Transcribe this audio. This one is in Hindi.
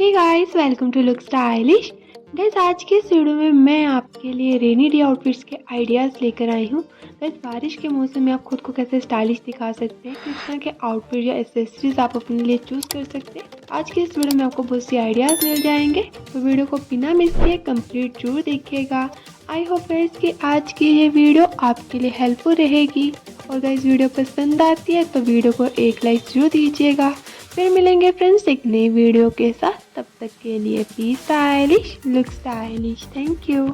Hey guys, welcome to look stylish. Guys, आज के इस वीडियो में मैं आपके लिए रेनी डे आउटफिट्स के आइडियाज़ लेकर आई हूँ। गाइस, बारिश के मौसम में आप खुद को कैसे स्टाइलिश दिखा सकते हैं, किस तरह के आउटफिट या एक्सेसरीज आप अपने लिए चूज कर सकते हैं। आज के इस वीडियो में आपको बहुत सी आइडियाज़ मिल जाएंगे, तो वीडियो को बिना मिस किए कंप्लीट जरूर देखिएगा। आई होप गाइस कि आज की ये वीडियो आपके लिए हेल्पफुल रहेगी। और गाइस, वीडियो पसंद आती है तो वीडियो को एक लाइक जरूर दीजिएगा। फिर मिलेंगे फ्रेंड्स एक नई वीडियो के साथ, तब तक के लिए B stylish, look stylish. Thank you.